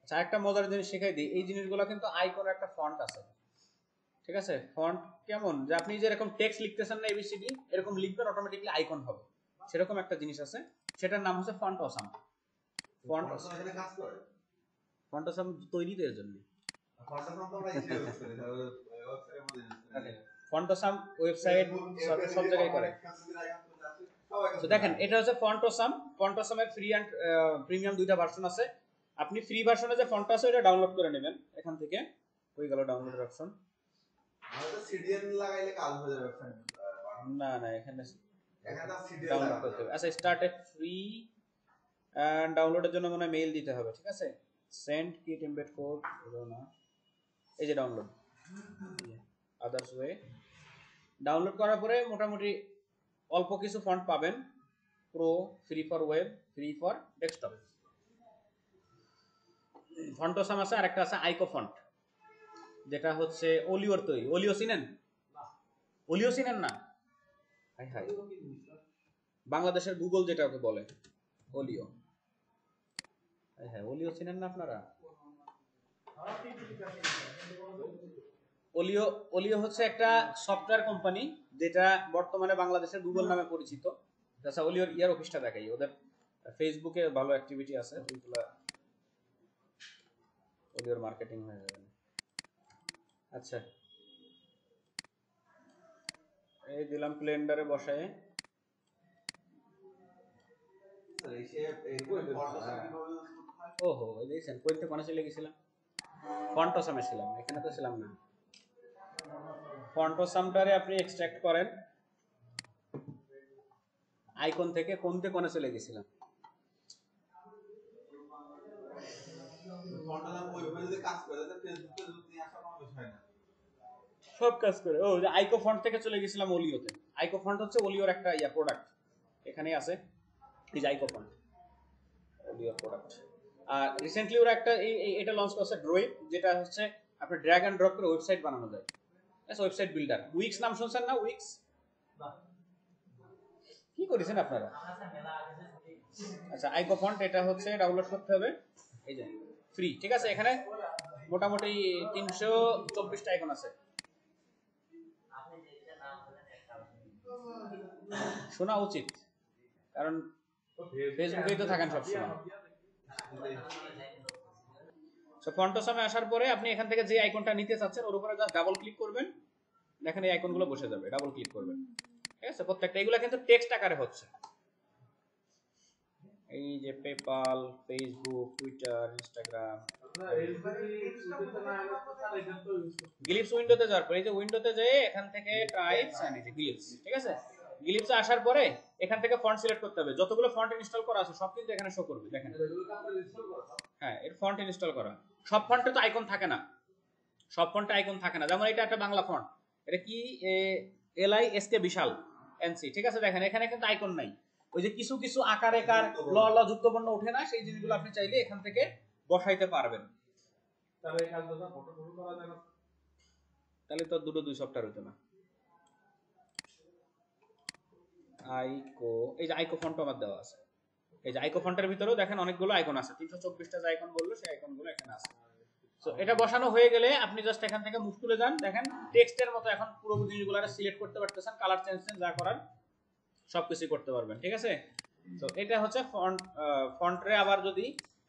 আচ্ছা, একটা মজার জিনিস শেখাই দিই, এই জিনিসগুলো কিন্তু আইকনের একটা ফন্ট আছে, ঠিক আছে? ফন্ট কেমন, যে আপনি যেরকম টেক্সট লিখতেছেন না এবিসিডি, এরকম লিখবেন অটোমেটিক্যালি আইকন হবে, সেরকম একটা জিনিস আছে, সেটার নাম হচ্ছে ফন্ট অসাম। ফন্ট এখানে কাজ করে। ফন্ট অসাম তৈরি এর জন্য। ফন্ট অসাম ওয়েবসাইট সব জায়গায় করে। তো দেখেন, এটা হচ্ছে ফন্ট অসাম। ফন্ট অসামের ফ্রি এন্ড প্রিমিয়াম দুইটা ভার্সন আছে। আপনি ফ্রি ভার্সনে যে ফন্ট আছে ওটা ডাউনলোড করে নেবেন এখান থেকে, হয়ে গেল ডাউনলোডের অপশন। আমাদের সিডিএন লাগাইলে কাজ হয়ে যাবে ফ্রেন্ড। না না, এখানে সিডিএন ডাউনলোড করতে হবে। আচ্ছা, স্টার্টেড ফ্রি এন্ড ডাউনলোডের জন্য মনে হয় মেইল দিতে হবে, ঠিক আছে? সেন্ড কিট এমবেড কোড হলো না, এই যে ডাউনলোড, আদার্স ওয়ে। ডাউনলোড করার পরে মোটামুটি অল্প কিছু ফন্ট পাবেন, pro, free for web, free for desktop. Font awesome আছে, আরেকটা আছে আইকো ফন্ট, যেটা হচ্ছে ওলিওর তৈরি। ওলিও চিনেন? ওলিও চিনেন না? হাই হাই, বাংলাদেশের গুগল যেটা ওকে বলে ওলিও। হাই হাই, ওলিও চিনেন না আপনারা? ওলিও, ওলিও হচ্ছে একটা সফটওয়্যার কোম্পানি যেটা বর্তমানে বাংলাদেশের গুগল নামে পরিচিত। আচ্ছা, ওলিওর ইয়ার অফিসটা দেখাই, ওদের ফেসবুকে ভালো অ্যাক্টিভিটি আছে, ওইগুলা ওলিওর মার্কেটিং হয়ে যাবে। আচ্ছা, এই দিলাম ব্লেন্ডারে বসায়। ওহো, এই দেখছেন কইতে কোনে চলে গেছিলাম, ফন্ট অসামে ছিলাম, এখানে তো ছিলাম না। ফন্ট অসামটারে আপনি এক্সট্রাক্ট করেন আইকন থেকে, কোনতে কোনে চলে গেছিলাম। সব কাজ করে। ও, যে আইকো ফন্ট থেকে চলে গেছিলাম ওলিওতে। আইকো ফন্ট হচ্ছে ওলিওর একটা ইয়া প্রোডাক্ট, এখানেই আছে, এই যে আইকো ফন্ট, ওলিওর প্রোডাক্ট। আর রিসেন্টলি ওরা একটা এটা লঞ্চ করছে ড্রয়েড, যেটা হচ্ছে আপনি ড্র্যাগ এন্ড ড্রপ করে ওয়েবসাইট বানানো যায়। আচ্ছা, ওয়েবসাইট বিল্ডার। উইক্স নাম শুনছেন না? উইক্স কি করেছেন আপনারা? আচ্ছা, আইকো ফন্ট এটা হচ্ছে ডাউনলোড করতে হবে, এই যে ফ্রি, ঠিক আছে? এখানে মোটামুটি 324টা আইকন আছে। শোনা উচিত, কারণ ফেসবুকেই তো থাকেন সবসময়। সো ফন্ট অসামে আসার পরে আপনি এখান থেকে যে আইকনটা নিতে চাচ্ছেন ওর উপরে জাস্ট ডাবল ক্লিক করবেন, দেখেন এই আইকনগুলো বসে যাবে, ডাবল ক্লিক করবেন, ঠিক আছে? প্রত্যেকটা এগুলা কিন্তু টেক্সট আকারে হচ্ছে, এই যে পেপাল, ফেসবুক, টুইটার, ইনস্টাগ্রাম। গ্লিপস উইন্ডোতে যাওয়ার পরে এই যে উইন্ডোতে যেয়ে এখান থেকে টাইপস এন্ড এই যে গ্লিপস, ঠিক আছে? গ্লিপসে আসার পরে এখান থেকে ফন্ট সিলেক্ট করতে হবে, যতগুলো ফন্ট ইনস্টল করা আছে সব কিন্তু এখানে শো করবে, দেখেন। হ্যাঁ, এর ফন্ট ইনস্টল করা। সব ফন্টে তো আইকন থাকে না, সব ফন্টে আইকন থাকে না। যেমন এটা একটা বাংলা ফন্ট, এটা কি LISK বিশাল NC, ঠিক আছে? দেখেন এখানে কিন্তু আইকন নাই, ওই যে কিছু কিছু আকার একার ল ল যুক্ত বর্ণ ওঠে না, সেই জিনিসগুলো আপনি চাইলে এখান থেকে বসাইতে পারবেন। তাহলে তো দুটো দুই সফটওয়্যার হইতো না। আইকো, এই যে আইকো ফন্ট আমার দেওয়া আছে, এই যে আইকো ফন্টের ভিতরেও দেখেন অনেকগুলো আইকন আছে, 324টা যে আইকন বললো সেই আইকনগুলো এখানে আছে। সো এটা বসানো হয়ে গেলে আপনি জাস্ট এখান থেকে মুভ তুলে যান, দেখেন টেক্সটের মতো এখন পুরো জিনিসগুলো সিলেক্ট করতে পারতেছেন, কালার চেঞ্জ যা করার সবকিছু করতে পারবেন, ঠিক আছে? তো এটা হচ্ছে ফন্টরে। আবার যদি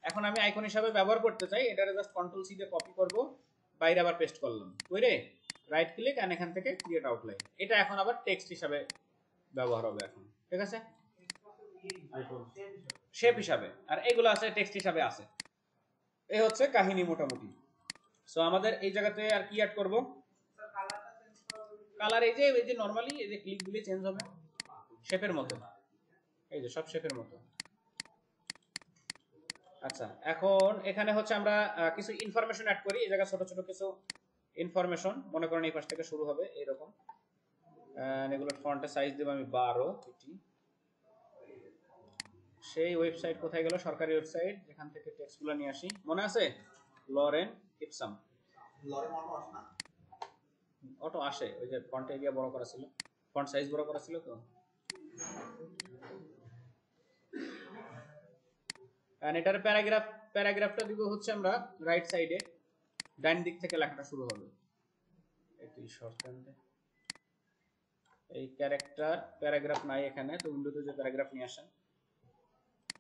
এখন আমি আইকন হিসাবে ব্যবহার করতে চাই, এটারে জাস্ট কন্ট্রোল সি দিয়ে কপি করব, বাইরে আবার পেস্ট করলাম, কইরে রাইট ক্লিক এন্ড এখান থেকে ক্রিয়েট আউটলাইন। এটা এখন আবার টেক্সট হিসাবে ব্যবহার হবে এখন, ঠিক আছে? শেপ হিসাবে, আর এগুলো আছে টেক্সট হিসাবে আছে। এই হচ্ছে কাহিনী মোটামুটি। সো আমাদের এই জায়গাতে আর কি অ্যাড করব? কালার, এই যে নরমালি এই যে ক্লিক দিলে চেঞ্জ হবে শেপের মতো, এই যে সব শেপের মতো। আচ্ছা, এখন এখানে হচ্ছে আমরা কিছু ইনফরমেশন অ্যাড করি, এই জায়গায় ছোট ছোট কিছু ইনফরমেশন, মনে করেন এই পাশ থেকে শুরু হবে এরকম। এগুলোর ফন্টের সাইজ দেব আমি 12 এটি। সেই ওয়েবসাইট কোথায় গেল? সরকারি ওয়েবসাইট, যেখান থেকে টেক্সটগুলো নিয়ে আসি, মনে আছে? লরেন ইপসাম, লরে মটো আসে না অটো আসে, ওই যে ফন্ট এরিয়া বড় করা ছিল, ফন্ট সাইজ বড় করা ছিল তো। এন্ড এটার প্যারাগ্রাফটা দিব হচ্ছে আমরা রাইট সাইডে, ডান দিক থেকে লেখাটা শুরু হবে। একটু শর্টহ্যান্ড, এই ক্যারেক্টার প্যারাগ্রাফ নাই এখানে, তো উইন্ডোতে যে প্যারাগ্রাফ নিয়ে আসেন,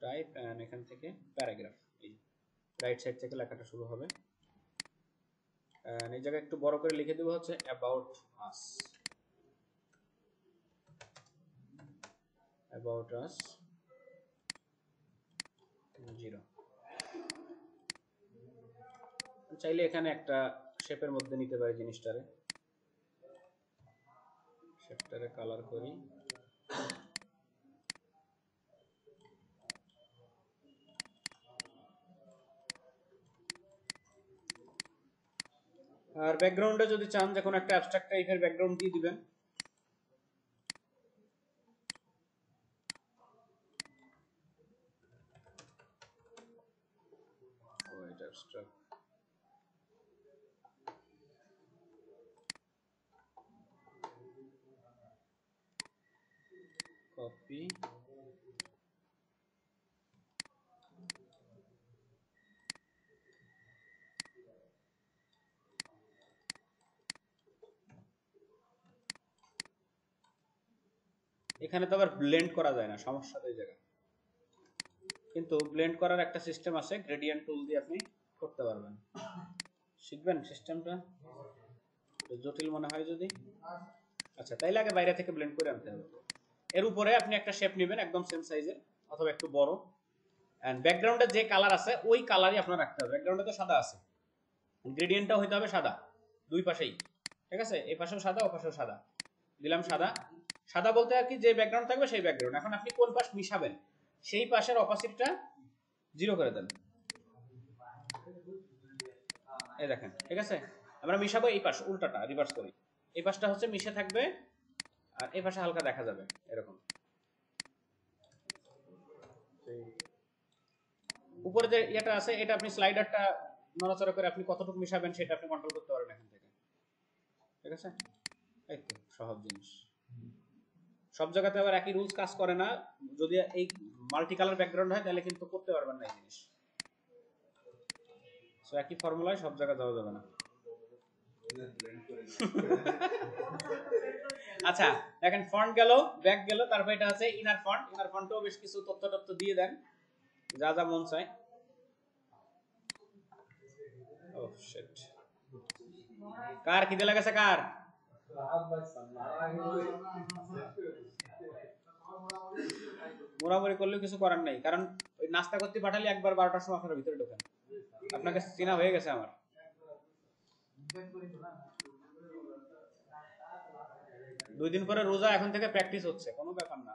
টাইপ এন্ড এখান থেকে প্যারাগ্রাফ, এই রাইট সাইড থেকে লেখাটা শুরু হবে। এই জায়গায় একটু বড় করে লিখে দেব হচ্ছে অ্যাবাউট আস, অ্যাবাউট আস 0। চাইলে এখানে একটা শেপের মধ্যে নিতে পারি জিনিসটারে, শেপটারে কালার করি, আর ব্যাকগ্রাউন্ডে যদি চান যে কোনো একটা অ্যাবস্ট্রাক্ট টাইপের ব্যাকগ্রাউন্ড দিয়ে দিবেন। ওইটা অ্যাবস্ট্রাক্ট, কপি, এখানে তো আবার ব্লেন্ড করা যায় না, সমস্যা তো এই জায়গায়। কিন্তু ব্লেন্ড করার একটা সিস্টেম আছে, গ্রেডিয়েন্ট টুল দিয়ে আপনি করতে পারবেন। শিখবেন সিস্টেমটা, জটিল মনে হয় যদি। আচ্ছা, তাইলে আগে বাইরে থেকে ব্লেন্ড করে আনতে হবে। এর উপরে আপনি একটা শেপ নেবেন একদম সেম সাইজের অথবা একটু বড়, এন্ড ব্যাকগ্রাউন্ডে যে কালার আছে ওই কালারই আপনার রাখতে হবে। ব্যাকগ্রাউন্ডে তো সাদা আছে, গ্রেডিয়েন্টটা হইতে হবে সাদা দুই পাশেই, ঠিক আছে? এই পাশেও সাদা, ও পাশেও সাদা, দিলাম সাদা। সাদা বলতে আর কি, যে ব্যাকগ্রাউন্ড থাকবে সেই ব্যাকগ্রাউন্ড। এখন আপনি কোন পাশ মিশাবেন সেই পাশের অপাসিটিটা 0 করে দেন, এই দেখেন, ঠিক আছে? আমরা মিশাবো এই পাশ, উল্টাটা রিভার্স করি, এই পাশটা হচ্ছে মিশে থাকবে আর এই পাশে হালকা দেখা যাবে এরকম। উপরে যে এটা আছে, এটা আপনি স্লাইডারটা নড়াচড়া করে আপনি কতটুকু মিশাবেন সেটা আপনি কন্ট্রোল করতে পারবেন এখান থেকে, ঠিক আছে? এই তো সহজ জিনিস। সব জায়গাতে আবার একই রুলস কাজ করে না, যদি এই মাল্টি কালার ব্যাকগ্রাউন্ড হয় তাহলে কিন্তু করতে পারবেন না এই জিনিস। সো একই ফর্মুলায় সব জায়গায় দেওয়া যাবে না। আচ্ছা দেখেন, ফন্ট গেল, ব্যাক গেল, তারপর এটা আছে ইনার ফন্ট। ইনার ফন্টেও বেশ কিছু তথ্য দিয়ে দেন, যা যা মন চায়। ও শিট, কার খিদে লাগেছে? কার মোড়ামুড়ি করলেও কিছু করার নেই, কারণ ওই নাস্তা করতে পাঠালে একবার 12টার সময় আপনার ভিতরে ঢোকেন, আপনাকে চেনা হয়ে গেছে আমার। দুই দিন পরে রোজা, এখন থেকে প্র্যাকটিস হচ্ছে, কোনো ব্যাপার না,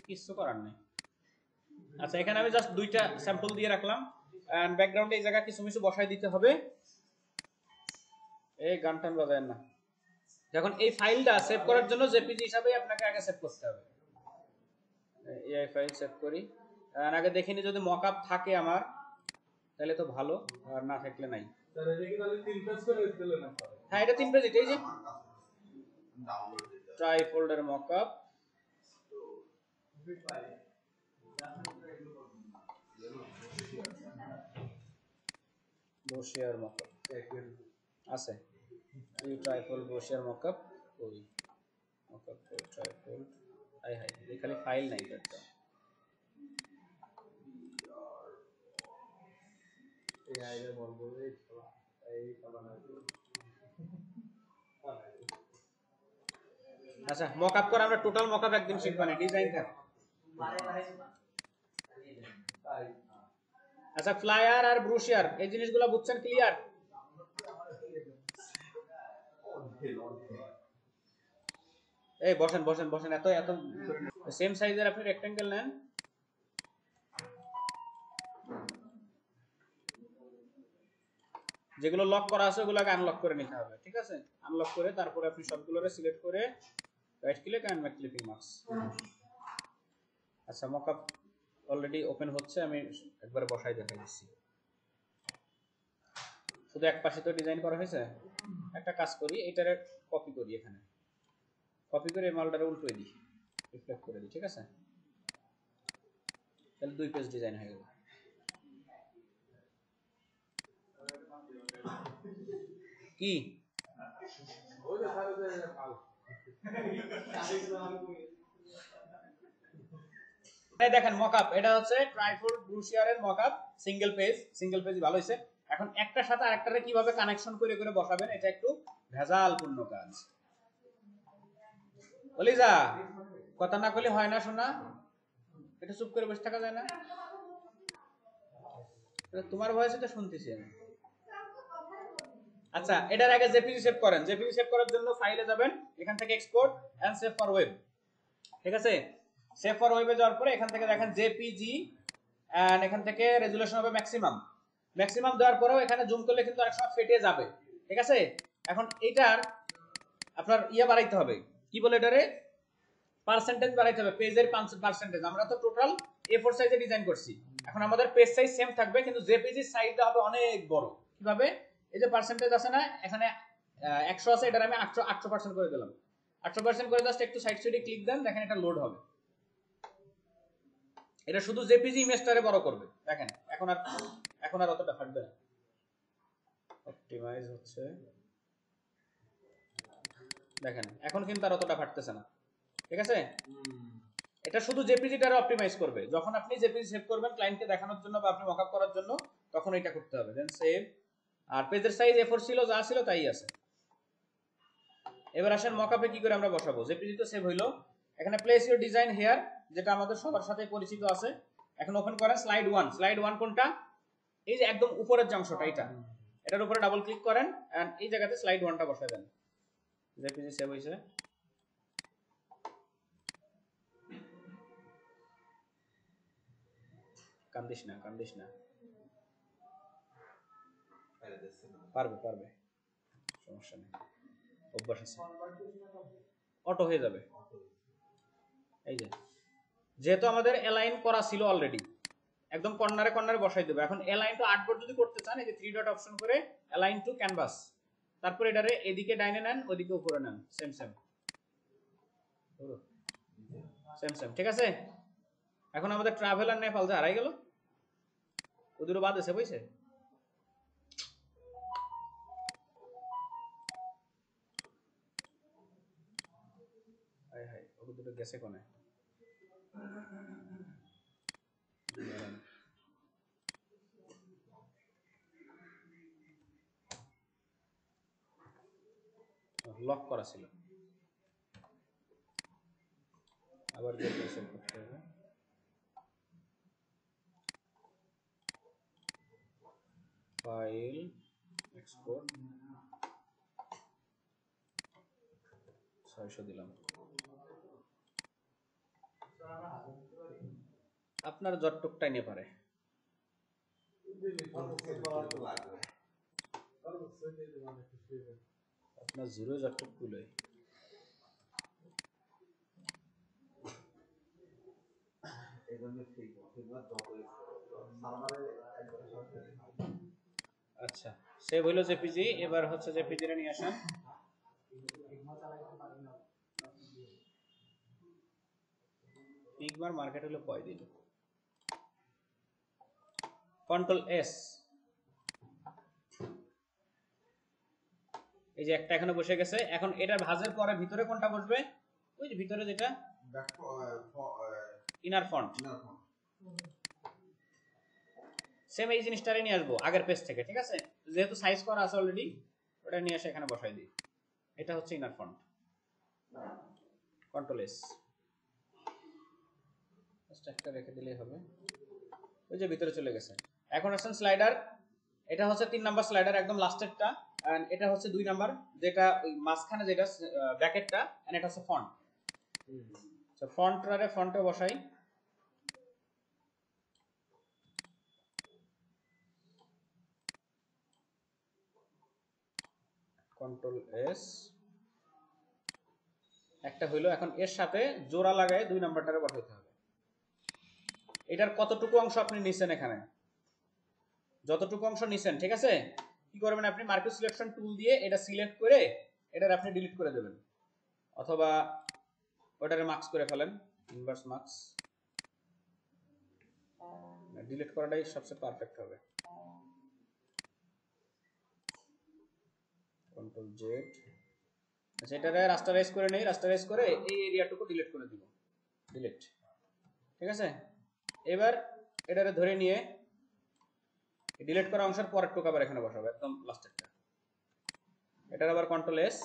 কিছু করার নেই। আচ্ছা, এখানে আমি জাস্ট দুইটা স্যাম্পল দিয়ে রাখলাম, এন্ড ব্যাকগ্রাউন্ডে এই জায়গা কিছু কিছু বসাই দিতে হবে। এই গান টান বাজায় না। যখন এই ফাইলটা সেভ করার জন্য জেপিজি হিসাবে আপনাকে আগে সেভ করতে হবে। এই ফাইল সেভ করি, আর আগে দেখিনি যদি মকআপ থাকে আমার তাহলে তো ভালো, আর না থাকলে নাই। স্যার এটা কি তাহলে 3 পেজ করে দিলেন না? হ্যাঁ, এটা 3 পেজ, এই যে try folder mockup, brochure mockup আছে, এই ট্রাইফোল্ড ব্রোশিয়ার মকআপ, ওই মকআপ ট্রাইফোল্ড। হাই হাই, এই খালি ফাইল নাই এটা। এই আইডিয়া বলবো এই কালার। আচ্ছা, মকআপ করে আমরা টোটাল মকআপ একদিন শিখবানি, ডিজাইন থাক। আচ্ছা, ফ্লায়ার আর ব্রোশিয়ার এই জিনিসগুলো বুঝছেন? ক্লিয়ার? এই বসেন বসেন বসেন, এত এত সেম সাইজের আপনি রেক্টেঙ্গেল নেন, যেগুলো লক করা আছে ওগুলোকে আনলক করে নিতে হবে, ঠিক আছে? আনলক করে তারপরে আপনি সবগুলোরে সিলেক্ট করে right click and make clipping mask. আচ্ছা, মকআপ অলরেডি ওপেন হচ্ছে, আমি একবার বসাই দেখাই দিচ্ছি। শুধু এক পাশে তো ডিজাইন করা হয়েছে। একটা কাজ করি, এটারে কপি করি, এখানে কপি করে মালটারে উল্টোই দিই, রিফ্লেক্ট করে দিই, ঠিক আছে? তাহলে 2 পেজ ডিজাইন হয়ে গেল। কি দেখেন মকআপ, এটা হচ্ছে ট্রাইফোল্ড ব্রুশিয়ারের মকআপ, সিঙ্গেল পেজ ভালো হয়েছে। এখন একটার সাথে আরেকটারে কিভাবে কানেকশন করে করে বসাবেন, এটা একটু ভেজালপূর্ণ কাজ। বলি যা কথা না কইলে হয় না শোনা, এটা চুপ করে বসে থাকা যায় না? তোমার ভয়েস এটা শুনতেছি আমি। আচ্ছা, এটার আগে জেপিজি সেভ করেন। জেপিজি সেভ করার জন্য ফাইলে যাবেন, এখান থেকে export and save for web, ঠিক আছে? সেভ ফর ওয়েবে যাওয়ার পরে এখান থেকে দেখেন জেপিজি, এন্ড এখান থেকে রেজুলেশন হবে ম্যাক্সিমাম দেওয়ার পরেও এখানে জুম করলে কিন্তু আরেক সময় ফেটে যাবে, ঠিক আছে? এখন এটার আপনার বাড়াইতে হবে, কি বলে এটারে, পার্সেন্টেজ বাড়াইতে হবে, পেজের পার্সেন্টেজ। আমরা তো টোটাল A4 সাইজে ডিজাইন করছি, এখন আমাদের পেজ সাইজ সেম থাকবে, কিন্তু জেপিজি সাইজটা হবে অনেক বড়। কিভাবে? এই যে পার্সেন্টেজ আছে না, এখানে 100 আছে, এটার আমি 800% করে দিলাম। 800% করে জাস্ট একটু সাইড সাইডে ক্লিক দেন, দেখেন এটা লোড হবে। এটা শুধু জেপিজি ইমেজটারে বড় করবে, দেখেন এখন আর অতটা ফাটবে না। অপটিমাইজ হচ্ছে, দেখেন এখন কিন্তু আর অতটা ফাটতেছে না, ঠিক আছে? এটা শুধু জেপিজিটারে অপটিমাইজ করবে। যখন আপনি জেপিজি সেভ করবেন ক্লায়েন্টকে দেখানোর জন্য বা আপনি মকআপ করার জন্য, তখন এটা করতে হবে। দেন সেভ। আর পেজের সাইজ A4 ছিল, যা ছিল তাই আছে। এবার আসেন মকআপে কি করে আমরা বসাবো। জেপিজি তো সেভ হইলো, এখানে প্লেস ইওর ডিজাইন হিয়ার, যেটা আমাদের সবার সাথে পরিচিত আছে। এখন ওপেন করেন স্লাইড 1। স্লাইড 1 কোনটা? এই যে একদম উপরের যে অংশটা, এটার উপরে ডাবল ক্লিক করেন এন্ড এই জায়গাতে স্লাইড 1টা বসায় দেন। জেপিজি সেভ হইছে। কান্দিস না পারবে সমস্যা নেই, অভ্যাস আছে, অটো হয়ে যাবে। এই যে যেহেতু আমাদের অ্যালাইন করা ছিল অলরেডি, একদম কর্নারে বসাই দেব। এখন অ্যালাইন টু আর্টবোর্ড যদি করতে চান, এই যে 3 ডট অপশন করে অ্যালাইন টু ক্যানভাস, তারপর এটারে এদিকে ডাইনে নেন, ওইদিকে উপরে নেন, সেম ঠিক আছে? এখন আমাদের ট্রাভেল আর নেপাল যা হারাই গেল, ওদের বাদ আছে বুঝছে। ওকে দুটো গেছে কোনে, লক করা ছিল, আবার সেভ করতে হবে। ফাইল এক্সপোর্ট 600 দিলাম। আপনার যতটুকটাই নিয়ে পারে, আপনার জিরো যতটুক কুলে। আচ্ছা, সেভ হইলো জেপিজি। এবার হচ্ছে জেপিজি রে নিয়ে আসেন। ফিগমার মার্কেট হলো কয় দিন? কন্ট্রোল এস, এই যে একটা এখানে বসে গেছে। এখন এটার ভাঁজের পরে ভিতরে কোনটা বসবে? ওই যে ভিতরে যেটা ইনার ফন্ট, সেম এই জিনিসটারে নিয়ে আসবো আগের পেজ থেকে, ঠিক আছে? যেহেতু সাইজ করা আছে অলরেডি, ওটা নিয়ে এসে এখানে বসাই দিই। এটা হচ্ছে ইনার ফন্ট, কন্ট্রোল এস, একটা রেখে দিলেই হবে। ওই যে ভিতরে চলে গেছে। এখন আসেন স্লাইডার, এটা হচ্ছে 3 নাম্বার স্লাইডার, একদম লাস্টেরটা। এন্ড এটা হচ্ছে 2 নাম্বার, যেটা ওই মাঝখানে যেটা ব্র্যাকেটটা, এন্ড এটা হচ্ছে ফন্ট। সো ফন্টে বসাই। কন্ট্রোল এস, একটা হইলো। এখন এর সাথে জোড়া লাগায় 2 নাম্বারটারে বসাইতে হবে। এটার কতটুকু অংশ আপনি নিছেন এখানে, যতটুকু অংশ নিছেন, ঠিক আছে, কি করবেন আপনি মার্কেট সিলেকশন টুল দিয়ে এটা সিলেক্ট করে এটার আপনি ডিলিট করে দেবেন, অথবা ওটারে মার্কস করে ফেলেন, ইনভার্স মার্কস, ডিলিট করাটাই সবচেয়ে পারফেক্ট হবে। কন্ট্রোল জেড, আচ্ছা এটারে রাস্টারাইজ করে নেই, রাস্টারাইজ করে এই এরিয়াটুকু ডিলিট করে দিব, ডিলিট, ঠিক আছে। এবার এটারে ধরে নিয়ে ডিলিট করা অংশের পরের টুকু আবার এখানে বসাবো, একদম লাস্টেরটা। এটার আবার কন্ট্রোল এস,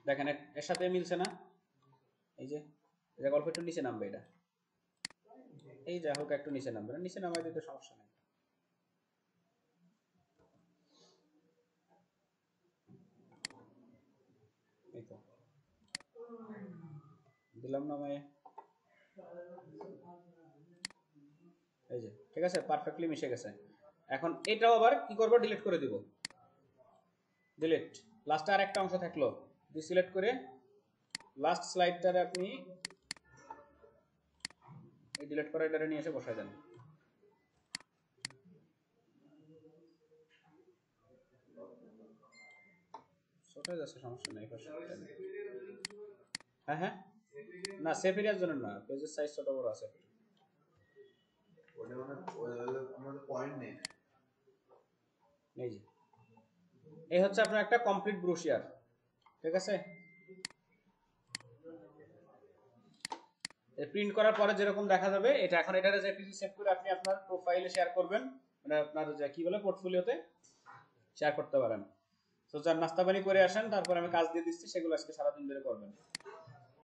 দেখেন এর সাথে মিলছে না, এই যে এটা গল্প একটু নিচে নামবে, এটা এই যা হোক একটু নিচে নামবে, নিচে নামাই দিতে সমস্যা নেই। এই তো দিলাম নামায়, এই যে ঠিক আছে, পারফেক্টলি মিশে গেছে। এখন এটাও আবার কি করব, ডিলিট করে দিব, ডিলিট। লাস্টে আর একটা অংশ থাকলো, সিলেক্ট করে লাস্ট স্লাইডটারে আপনি এই ডিলিট করা এটারে নিয়ে এসে বসাই দেন। ছোট হয়ে যাচ্ছে, সমস্যা নেই। হ্যাঁ হ্যাঁ, না সেভ এরিয়ার জন্য না, পেজের সাইজ ছোট বড় আছে। ওটা মানে আমাদের পয়েন্ট নেই। এই যে এই হচ্ছে আপনার একটা কমপ্লিট ব্রোশিয়ার, ঠিক আছে। প্রিন্ট করার পরে যেরকম দেখা যাবে এটা, এখন এটারে জেপিজি সেভ করে আপনি আপনার প্রোফাইলে শেয়ার করবেন, মানে আপনার যে কি বলে পোর্টফোলিওতে শেয়ার করতে পারেন। তো যার নাস্তা পানি করে আসেন, তারপর আমি কাজ দিয়ে দিচ্ছি, সেগুলো আজকে সারাদিন ধরে করবেন।